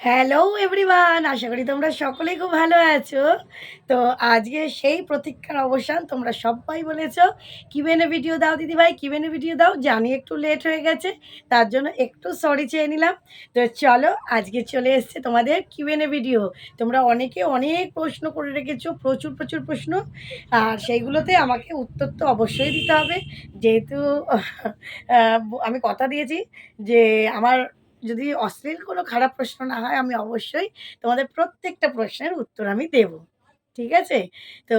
Hello everyone, আশা করি তোমরা সকলেই খুব ভালো আছো। তো আজকে সেই প্রতীক্ষার অবসান। তোমরা সবাই বলেছো কিউএনএ ভিডিও দাও দিদিভাই, কিউএনএ ভিডিও দাও। জানি একটু লেট হয়ে গেছে, তার জন্য একটু সরি চেয়ে নিলাম। তো চলো, আজকে চলে এসছে তোমাদের কিউএনএ ভিডিও। তোমরা অনেকে অনেক প্রশ্ন করে রেখেছো, প্রচুর প্রচুর প্রশ্ন। আর সেইগুলোতে আমাকে উত্তর তো অবশ্যই দিতে হবে, যেহেতু আমি কথা দিয়েছি যে আমার যদি অশ্লীল কোনো খারাপ প্রশ্ন না হয়, আমি অবশ্যই তোমাদের প্রত্যেকটা প্রশ্নের উত্তর আমি দেব। ঠিক আছে? তো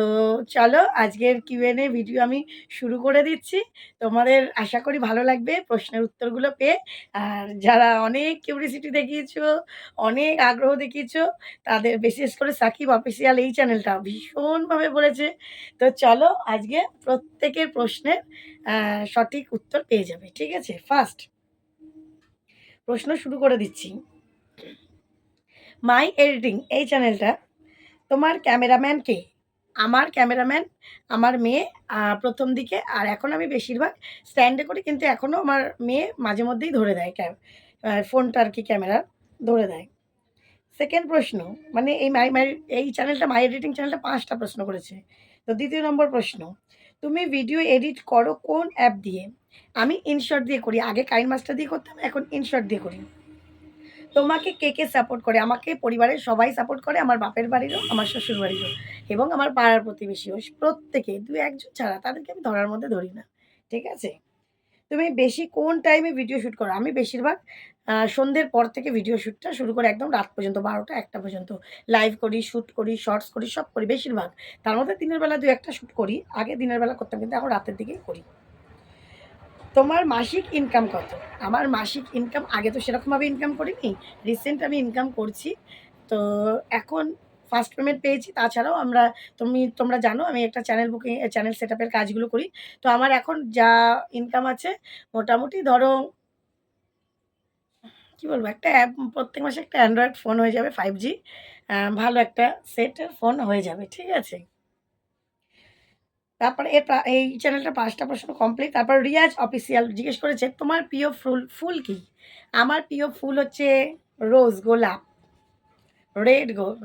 চলো, আজকের কিউএনএ ভিডিও আমি শুরু করে দিচ্ছি। তোমাদের আশা করি ভালো লাগবে প্রশ্নের উত্তরগুলো পেয়ে। আর যারা অনেক কিউরিওসিটি দেখিয়েছো, অনেক আগ্রহ দেখিয়েছো, তাদের বিশেষ করে সাকিব অফিসিয়াল এই চ্যানেলটা ভীষণভাবে বলেছে। তো চলো, আজকে প্রত্যেকের প্রশ্নের সঠিক উত্তর পেয়ে যাবে। ঠিক আছে? ফার্স্ট প্রশ্ন শুরু করে দিচ্ছি। মাই এডিটিং এই চ্যানেলটা, তোমার ক্যামেরাম্যান কে? আমার ক্যামেরাম্যান আমার মেয়ে। ১ম দিকে, আর এখন আমি বেশিরভাগ স্ট্যান্ডে করি, কিন্তু এখনও আমার মেয়ে মাঝে মধ্যেই ধরে দেয় ফোনটা আর কি, ক্যামেরা ধরে দেয়। সেকেন্ড প্রশ্ন, মানে এই মাই মাই এই চ্যানেলটা, মাই এডিটিং চ্যানেলটা ৫ টা প্রশ্ন করেছে। তো দ্বিতীয় নম্বর প্রশ্ন, তুমি ভিডিও এডিট করো কোন অ্যাপ দিয়ে? আমি ইনশট দিয়ে করি। আগে কাইনমাস্টার দিয়ে করতাম, এখন ইনশট দিয়ে করি। তোমাকে কে, কে সাপোর্ট করে? আমাকে পরিবারের সবাই সাপোর্ট করে, আমার বাপের বাড়িরও, আমার শ্বশুর বাড়িরও এবং আমার পাড়ার প্রতিবেশীও। প্রত্যেকে, ২-১ জন ছাড়া তাদেরকে আমি ধরার মধ্যে ধরি না। ঠিক আছে? তুমি বেশি কোন টাইমে ভিডিও শুট করো? আমি বেশিরভাগ সন্ধ্যের পর থেকে ভিডিও শুটটা শুরু করে একদম রাত পর্যন্ত ১২টা-১টা পর্যন্ত লাইভ করি, শুট করি, শর্টস করি, সব করি বেশিরভাগ। তার মধ্যে দিনের বেলা ২-১টা শুট করি। আগে দিনের বেলা করতাম, কিন্তু এখন রাতের দিকেই করি। তোমার মাসিক ইনকাম কত? আমার মাসিক ইনকাম, আগে তো সেরকমভাবে ইনকাম করিনি। রিসেন্ট আমি ইনকাম করছি। তো এখন ফার্স্ট পেমেন্ট পেয়েছি। তাছাড়াও তোমরা জানো আমি একটা চ্যানেল সেটআপের কাজগুলো করি। তো আমার এখন যা ইনকাম আছে, মোটামুটি ধরো কি বলবো, একটা প্রত্যেক মাসে একটা অ্যান্ড্রয়েড ফোন হয়ে যাবে 5G। ভালো একটা সেটের ফোন হয়ে যাবে। ঠিক আছে? তারপরে এই চ্যানেলটার ৫ টা প্রশ্ন কমপ্লিট। তারপর রিয়াজ অফিসিয়াল জিজ্ঞেস করেছে, "তোমার প্রিয় ফুল কি?" আমার প্রিয় ফুল হচ্ছে রোজ, গোলাপ।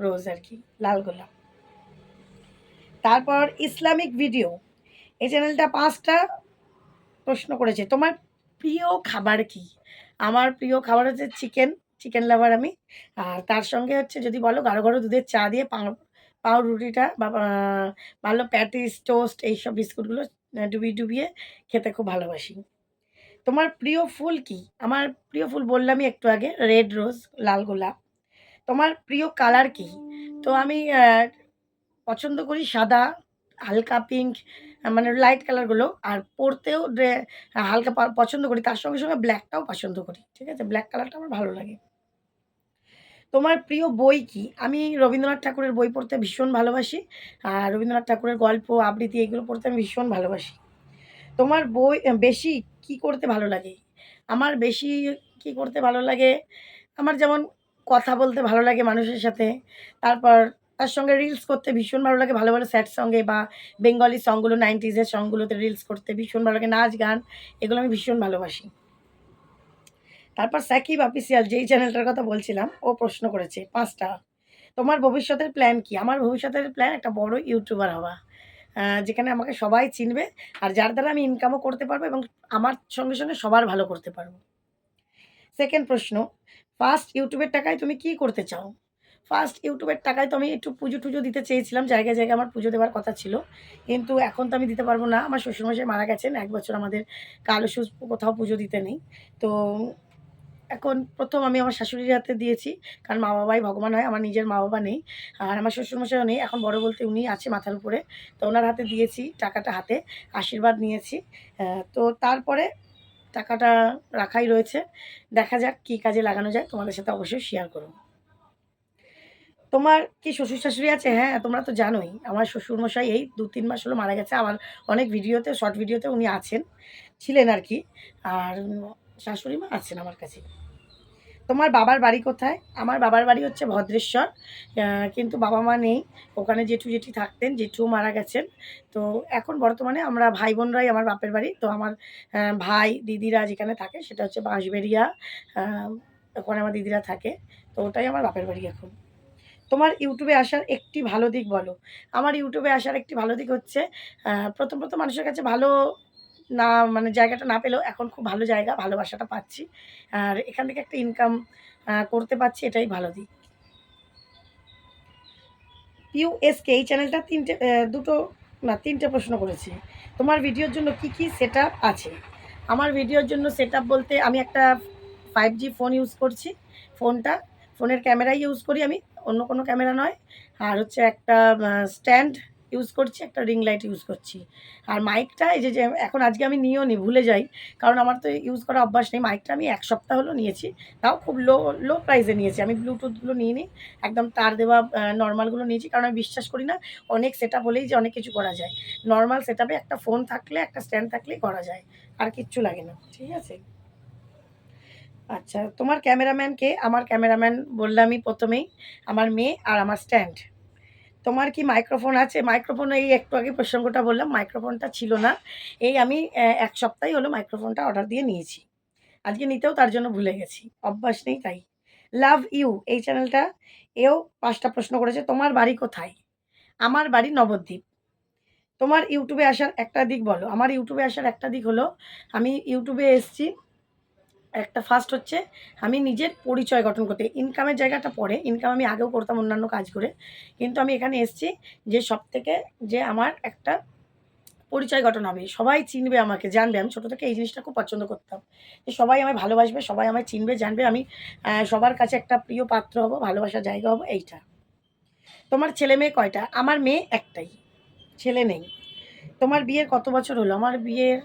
রোজ আরকি, লাল গোলাপ। তারপর ইসলামিক ভিডিও। এই চ্যানেলটা ৫ টা প্রশ্ন করেছে, "তোমার প্রিয় খাবার কি?" আমার প্রিয় খাবার হচ্ছে চিকেন, চিকেন লাভার আমি। আর তার সঙ্গে হচ্ছে যদি বলো, গাঢ়, গাঢ় দুধের চা দিয়ে পাউরুটিটা বা ভালো প্যাটিস, টোস্ট এইসব বিস্কুটগুলো ডুবিয়ে, ডুবিয়ে খেতে খুব ভালোবাসি। তোমার প্রিয় ফুল কি? আমার প্রিয় ফুল বললামই একটু আগে, রেড রোজ, লাল গোলাপ। তোমার প্রিয় কালার কি? তো আমি পছন্দ করি সাদা, হালকা পিঙ্ক, মানে লাইট কালারগুলো। আর পড়তেও হালকা পছন্দ করি। তার সঙ্গে, সঙ্গে ব্ল্যাকটাও পছন্দ করি। ঠিক আছে? ব্ল্যাক কালারটা আমার ভালো লাগে। তোমার প্রিয় বই কি? আমি রবীন্দ্রনাথ ঠাকুরের বই পড়তে ভীষণ ভালোবাসি। আর রবীন্দ্রনাথ ঠাকুরের গল্প, আবৃত্তি এগুলো পড়তে আমি ভীষণ ভালোবাসি। তোমার বেশি কি করতে ভালো লাগে? আমার বেশি কি করতে ভালো লাগে? আমার যেমন কথা বলতে ভালো লাগে মানুষের সাথে। তারপর তার সঙ্গে রিলস করতে ভীষণ ভালো লাগে। ভালো, ভালো স্যাড সঙ্গে বা বেঙ্গলি সংগুলো, 90s এর সংগুলোতে রিলস করতে ভীষণ ভালো লাগে। নাচ, গান এগুলো আমি ভীষণ ভালোবাসি। তারপর সাকিব অফিসিয়াল যেই চ্যানেলটার কথা বলছিলাম, ও প্রশ্ন করেছে ৫ টা। তোমার ভবিষ্যতের প্ল্যান কি? আমার ভবিষ্যতের প্ল্যান একটা বড় ইউটিউবার হওয়া। যেখানে আমাকে সবাই চিনবে, আর যার দ্বারা আমি ইনকামও করতে পারবো এবং আমার সঙ্গে, সঙ্গে সবার ভালো করতে পারবো। সেকেন্ড প্রশ্ন, ফার্স্ট ইউটিউবের টাকায় তুমি কি করতে চাও? ফার্স্ট ইউটিউবের টাকায় তো আমি একটু পুজো-টুজো দিতে চেয়েছিলাম। জায়গায়, জায়গায় আমার পুজো দেওয়ার কথা ছিল। কিন্তু এখন তো আমি দিতে পারব না। আমার শ্বশুরমশাই মারা গেছেন। ১ বছর আমাদের কালো কোথাও পুজো দিতে নেই। তো এখন ১ম আমি আমার শাশুড়ির হাতে দিয়েছি। কারণ মা-বাবাই ভগবান হয়। আমার নিজের মা-বাবা নেই। আর আমার শ্বশুরমশাইও নেই। এখন বড় বলতে উনি আছে মাথার উপরে। তো উনার হাতে দিয়েছি টাকাটা হাতে। আশীর্বাদ নিয়েছি। তো তারপরে টাকাটা রাখাই রয়েছে। দেখা যাক কি কাজে লাগানো যায়। তোমাদের সাথে অবশ্যই শেয়ার করব। তোমার কি শ্বশুর-শাশুড়ি আছে? হ্যাঁ, তোমরা তো জানোই। আমার শ্বশুরমশাই এই ২-৩ মাস হলো মারা গেছে। আমার অনেক ভিডিওতে, শর্ট ভিডিওতে উনি আছেন, ছিলেন আরকি। আর শাশুড়ি মা আছেন আমার কাছে। তোমার বাবার বাড়ি কোথায়? আমার বাবার বাড়ি হচ্ছে ভদ্রেশ্বর। কিন্তু বাবা-মা নেই। ওখানে জেঠু-জেঠি থাকতেন। জেঠুও মারা গেছেন। তো এখন বর্তমানে আমরা ভাই-বোনরাই আমার বাপের বাড়ি। তো আমার ভাই, দিদিরা যেখানে থাকে সেটা হচ্ছে বাঁশবেড়িয়া। আ ওখানে আমার দিদিরা থাকে। তো ওটাই আমার বাপের বাড়ি এখন। তোমার ইউটিউবে আসার একটি ভালো দিক বলো। আমার ইউটিউবে আসার একটি ভালো দিক হচ্ছে প্রথম মানুষের কাছে ভালো না মানে জায়গাটা না পেলেও এখন খুব ভালো জায়গা, ভালোবাসাটা পাচ্ছি। আর এখান থেকে একটা ইনকাম করতে পারছি, এটাই ভালো দিক। পিউএসকে এই চ্যানেলটা ৩টে প্রশ্ন করেছে। তোমার ভিডিওর জন্য কি সেটআপ আছে? আমার ভিডিওর জন্য সেটআপ বলতে আমি একটা 5G ফোন ইউজ করছি। ফোনের ক্যামেরাই ইউজ করি আমি, অন্য কোনো ক্যামেরা নয়। আর হচ্ছে একটা স্ট্যান্ড ইউজ করছি, একটা রিং লাইট ইউজ করছি। আর মাইকটা এই যে এখন আজকে আমি নিয়েও নি, ভুলে যাই। কারণ আমার তো ইউজ করা অভ্যাস নেই। মাইকটা আমি ১ সপ্তাহ হলো নিয়েছি। তাও খুব লো প্রাইসে নিয়েছি। আমি ব্লুটুথগুলো নিইনি। একদম তার দেওয়া নরমালগুলো নিয়েছি। কারণ আমি বিশ্বাস করি না অনেক সেটআপ হলেই যে অনেক কিছু করা যায়। নরমাল সেটআপে একটা ফোন থাকলে, একটা স্ট্যান্ড থাকলেই করা যায়। আর কিচ্ছু লাগে না। ঠিক আছে? আচ্ছা, তোমার ক্যামেরাম্যান কে? আমার ক্যামেরাম্যান বললামই ১ম এই, আমার মেয়ে আর আমার স্ট্যান্ড। তোমার কি মাইক্রোফোন আছে? মাইক্রোফোন এই একটু আগে প্রসঙ্গটা বললাম, মাইক্রোফোনটা ছিল না। এই আমি ১ সপ্তাহই হলো মাইক্রোফোনটা অর্ডার দিয়ে নিয়েছি। আজকে নিতেও তার জন্য ভুলে গেছি। অভ্যাস নেই তাই। লাভ ইউ এই চ্যানেলটা এও ৫ টা প্রশ্ন করেছে। তোমার বাড়ি কোথায়? আমার বাড়ি নবদ্বীপ। তোমার ইউটিউবে আসার একটা দিক বলো। আমার ইউটিউবে আসার একটা দিক হলো, আমি ইউটিউবে এসছি একটা ফার্স্ট হচ্ছে আমি নিজের পরিচয় গঠন করতে। ইনকামের জায়গাটা পরে, ইনকাম আমি আগেও করতাম অন্যান্য কাজ করে। কিন্তু আমি এখানে এসছি যে সবথেকে যে আমার একটা পরিচয় গঠন হবে। সবাই চিনবে আমাকে, জানবে। আমি ছোটো থেকে এই জিনিসটা খুব পছন্দ করতাম। যে সবাই আমায় ভালোবাসবে, সবাই আমায় চিনবে, জানবে। আমি সবার কাছে একটা প্রিয় পাত্র হব, ভালোবাসার জায়গা হব, এইটা। তোমার ছেলে-মেয়ে কয়টা? আমার মেয়ে একটাই, ছেলে নেই। তোমার বিয়ের কত বছর হলো? আমার বিয়ের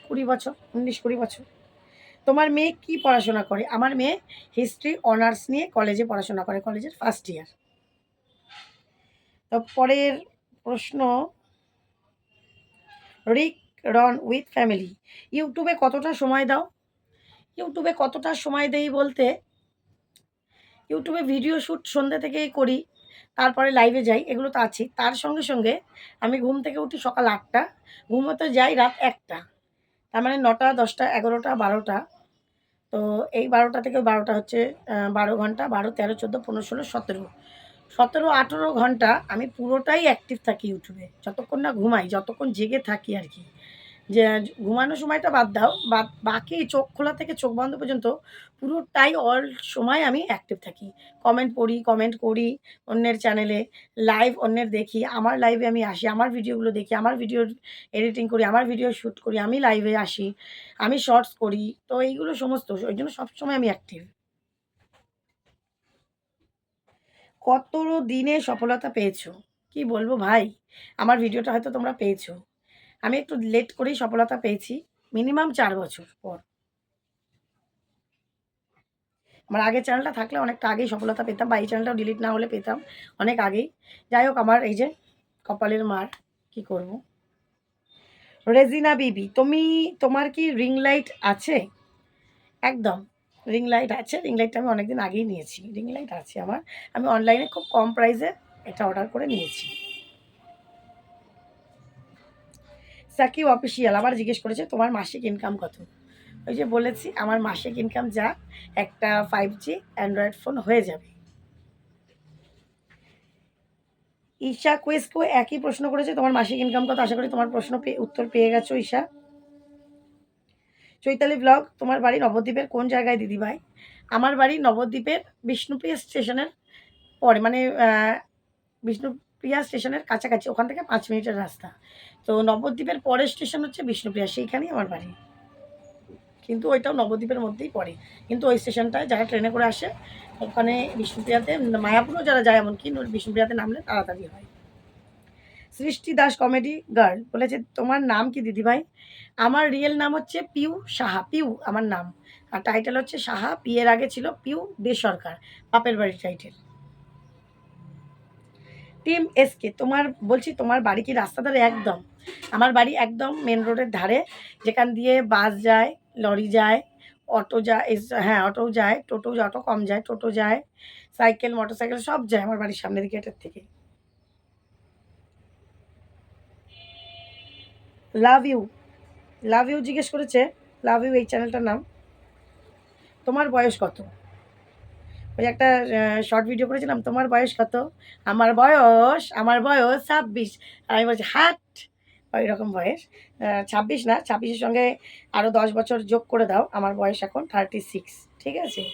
২০ বছর, ১৯-২০ বছর। তোমার মেয়ে কি পড়াশোনা করে? আমার মেয়ে হিস্ট্রি অনার্স নিয়ে কলেজে পড়াশোনা করে, কলেজের ফার্স্ট ইয়ার। তো পরের প্রশ্ন, রিক রন উইথ ফ্যামিলি ইউটিউবে কতটা সময় দাও? ইউটিউবে কতটা সময় দেই বলতে, ইউটিউবে ভিডিও শ্যুট সন্ধ্যে থেকেই করি, তারপরে লাইভে যাই, এগুলো তো আছেই। তার সঙ্গে আমি ঘুম থেকে উঠি সকাল ৮টা, ঘুমোতে যাই রাত ১টা। তার মানে ৯টা, ১০টা, ১১টা, ১২টা। তো এই ১২টা থেকে ১২টা হচ্ছে ১২ ঘন্টা, ১২, ১৩, ১৪, ১৫, ১৬, ১৭। ১৭-১৮ ঘন্টা আমি পুরোটাই অ্যাক্টিভ থাকি ইউটিউবে। যতক্ষণ না ঘুমাই, যতক্ষণ জেগে থাকি আরকি। যে ঘুমানোর সময়টা বাদ দাও, বাকি চোখ খোলা থেকে চোখ বন্ধ পর্যন্ত পুরোটাই অল সময় আমি অ্যাক্টিভ থাকি। কমেন্ট পড়ি, কমেন্ট করি অন্যের চ্যানেলে, লাইভ অন্যের দেখি, আমার লাইভে আমি আসি, আমার ভিডিওগুলো দেখি, আমার ভিডিওর এডিটিং করি, আমার ভিডিও শুট করি, আমি লাইভে আসি, আমি শর্টস করি। তো এইগুলো সমস্ত ওইজন্য সবসময় আমি অ্যাক্টিভ। কত দিনে সফলতা পেয়েছো? কি বলবো ভাই, আমার ভিডিওটা হয়তো তোমরা পেয়েছো। আমি একটু লেট করেই সফলতা পেয়েছি। মিনিমাম ৪ বছর পর। আমার আগের চ্যানেলটা থাকলে অনেকটা আগেই সফলতা পেতাম, বা এই চ্যানেলটাও ডিলিট না হলে পেতাম অনেক আগেই। যাই হোক, আমার এই যে কপালের মার, কি করব? রেজিনা বিবি, তোমার কি রিং লাইট আছে? একদম। রিং লাইট আছে। রিং লাইটটা আমি অনেকদিন আগেই নিয়েছি। রিং লাইট আছে আমার। আমি অনলাইনে খুব কম প্রাইসে এটা অর্ডার করে নিয়েছি। সাকিব অফিসিয়াল আবার জিজ্ঞেস করেছে, তোমার মাসিক ইনকাম কত? ওই যে বলেছি, আমার মাসিক ইনকাম যা, একটা 5G অ্যান্ড্রয়েড ফোন হয়ে যাবে। ঈশা কুয়েসকেও একই প্রশ্ন করেছে, তোমার মাসিক ইনকাম কত? আশা করি তোমার উত্তর পেয়ে গেছো ঈশা। চৈতালি ব্লগ, তোমার বাড়ি নবদ্বীপের কোন জায়গায় দিদিভাই? আমার বাড়ি নবদ্বীপের বিষ্ণুপ্রিয়া স্টেশনের পরে, মানে বিষ্ণুপ্রিয়া স্টেশনের কাছাকাছি, ওখান থেকে ৫ মিনিটের রাস্তা। তো নবদ্বীপের পরের স্টেশন হচ্ছে বিষ্ণুপ্রিয়া, সেইখানেই আমার বাড়ি। কিন্তু ওইটাও নবদ্বীপের মধ্যেই পড়ে। কিন্তু ওই স্টেশনটায় যারা ট্রেনে করে আসে, ওখানে বিষ্ণুপ্রিয়াতে, মায়াপুরও যারা যায় এমনকি বিষ্ণুপ্রিয়াতে নামলে তাড়াতাড়ি হয়। সৃষ্টি দাস কমেডি গার্ল বলেছে, তোমার নাম কি দিদিভাই? আমার রিয়েল নাম হচ্ছে পিউ সাহা। পিউ আমার নাম। আর টাইটেল হচ্ছে সাহা। পি এর আগে ছিল পিউ দে সরকার, বাপের বাড়ির টাইটেল। টিম এসকে, তোমার বাড়ি কি রাস্তা ধারে? একদম। আমার বাড়ি একদম মেন রোডের ধারে, যেখান দিয়ে বাস যায়, লরি যায়, অটো যায়, হ্যাঁ অটোও যায়, অটো কম যায়, টোটো যায়, সাইকেল, মোটরসাইকেল সব যায় আমার বাড়ির সামনের গেটের থেকে। লাভ ইউ, লাভ ইউ জিজ্ঞেস করেছে। লাভ ইউ এই চ্যানেলটার নাম। তোমার বয়স কত? ওই একটা শর্ট ভিডিও করেছিলাম, তোমার বয়স কত? আমার বয়স 26। আর আমি বলছি হাট, ওই রকম বয়স। 26 না, 26-এর সঙ্গে আরও 10 বছর যোগ করে দাও, আমার বয়স এখন 36। ঠিক আছে?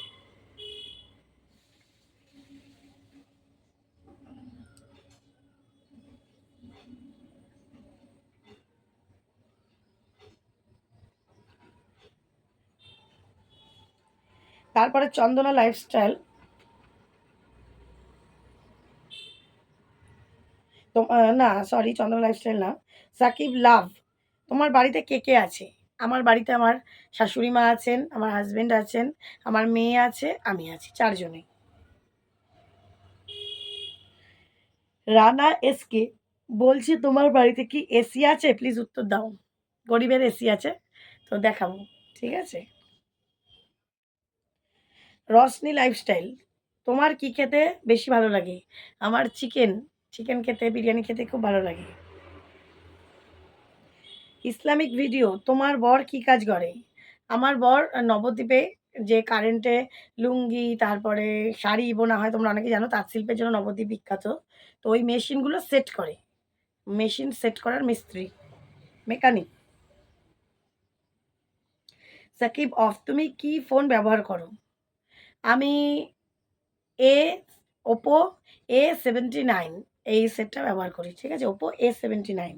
তারপরে চন্দনা লাইফস্টাইল। না সরি, চন্দনা লাইফস্টাইল না, সাকিব লাভ। তোমার বাড়িতে কে কে আছে? আমার বাড়িতে আমার শাশুড়ি মা আছেন, আমার হাজবেন্ড আছেন, আমার মেয়ে আছে, আমি আছি, 4 জনে। রানা এসকে বলছি, তোমার বাড়িতে কি এসি আছে? প্লিজ উত্তর দাও। গরিবের এসি আছে, তো দেখাবো। ঠিক আছে? রশনি লাইফস্টাইল, তোমার কি খেতে বেশি ভালো লাগে? আমার চিকেন, চিকেন খেতে, বিরিয়ানি খেতে খুব ভালো লাগে। ইসলামিক ভিডিও, তোমার বর কি কাজ করে? আমার বর নবদ্বীপে যে কারেন্টে লুঙ্গি, তারপরে শাড়ি বোনা হয়, তোমরা অনেকেই জানো, তাঁত শিল্পের জন্য নবদ্বীপ বিখ্যাত। তো ওই মেশিনগুলো সেট করে, মেশিন সেট করার মিস্ত্রি, মেকানিক। সাকিব অফ, তুমি কি ফোন ব্যবহার করো? আমি এ ওপো A79 এই সেটটা ব্যবহার করি। ঠিক আছে? Oppo A79।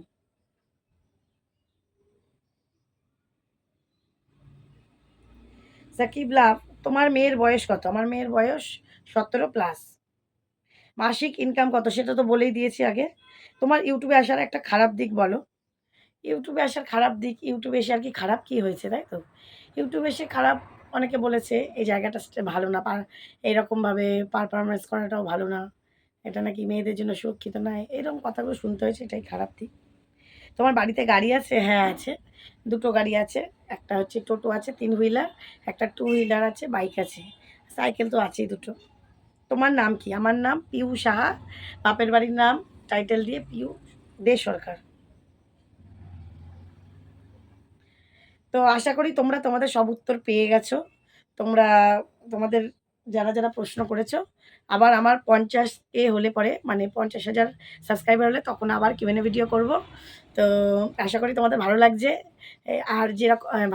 সাকিব লাভ, তোমার মেয়ের বয়স কত? আমার মেয়ের বয়স 17+। মাসিক ইনকাম কত? সেটা তো বলেই দিয়েছি আগে। তোমার ইউটিউবে আসার একটা খারাপ দিক বলো। ইউটিউবে আসার খারাপ দিক, ইউটিউবে এসে আর কি খারাপ কি হয়েছে, তাই তো? ইউটিউবে এসে খারাপ, অনেকে বলেছে এই জায়গাটা ভালো না, এইরকমভাবে পারফরমেন্স করাটাও ভালো না। এটা নাকি মেয়েদের জন্য সুরক্ষিত নয়। এরকম কথাগুলো শুনতে হয়েছে, এটাই খারাপ দিক। তোমার বাড়িতে গাড়ি আছে? হ্যাঁ আছে। ২ টো গাড়ি আছে। একটা হচ্ছে টোটো আছে ৩ হুইলার, একটা 2 হুইলার আছে, বাইক আছে। সাইকেল তো আছেই ২ টো। তোমার নাম কি? আমার নাম পিউ সাহা। বাপের বাড়ির নাম টাইটেল দিয়ে পিউ দে সরকার। তো আশা করি তোমরা তোমাদের সব উত্তর পেয়ে গেছো। তোমরা তোমাদের যারা প্রশ্ন করেছো, আবার আমার 50 হলে পরে, মানে 50,000 সাবস্ক্রাইবার হলে তখন আবার Q&A ভিডিও করব। তো আশা করি তোমাদের ভালো লাগছে। আর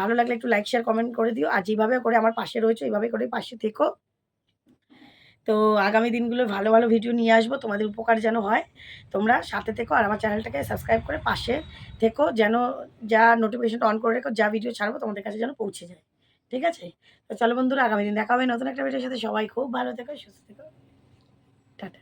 ভালো লাগলে একটু লাইক, শেয়ার, কমেন্ট করে দিও। আর যেভাবে করে আমার পাশে রয়েছো, এভাবে করে পাশে থেকো। তো আগামী দিনগুলো ভালো ভিডিও নিয়ে আসবো, তোমাদের উপকার যেন হয়। তোমরা সাথে থেকো আর আমার চ্যানেলটাকে সাবস্ক্রাইব করে পাশে থেকো, যেন যা নোটিফিকেশনটা অন করে রেখো, যা ভিডিও ছাড়বো তোমাদের কাছে যেন পৌঁছে যায়। ঠিক আছে? তো চলো বন্ধুরা, আগামী দিন দেখা হবে নতুন একটা ভিডিওর সাথে। সবাই খুব ভালো থেকো, সুস্থ থেকো। টাটা।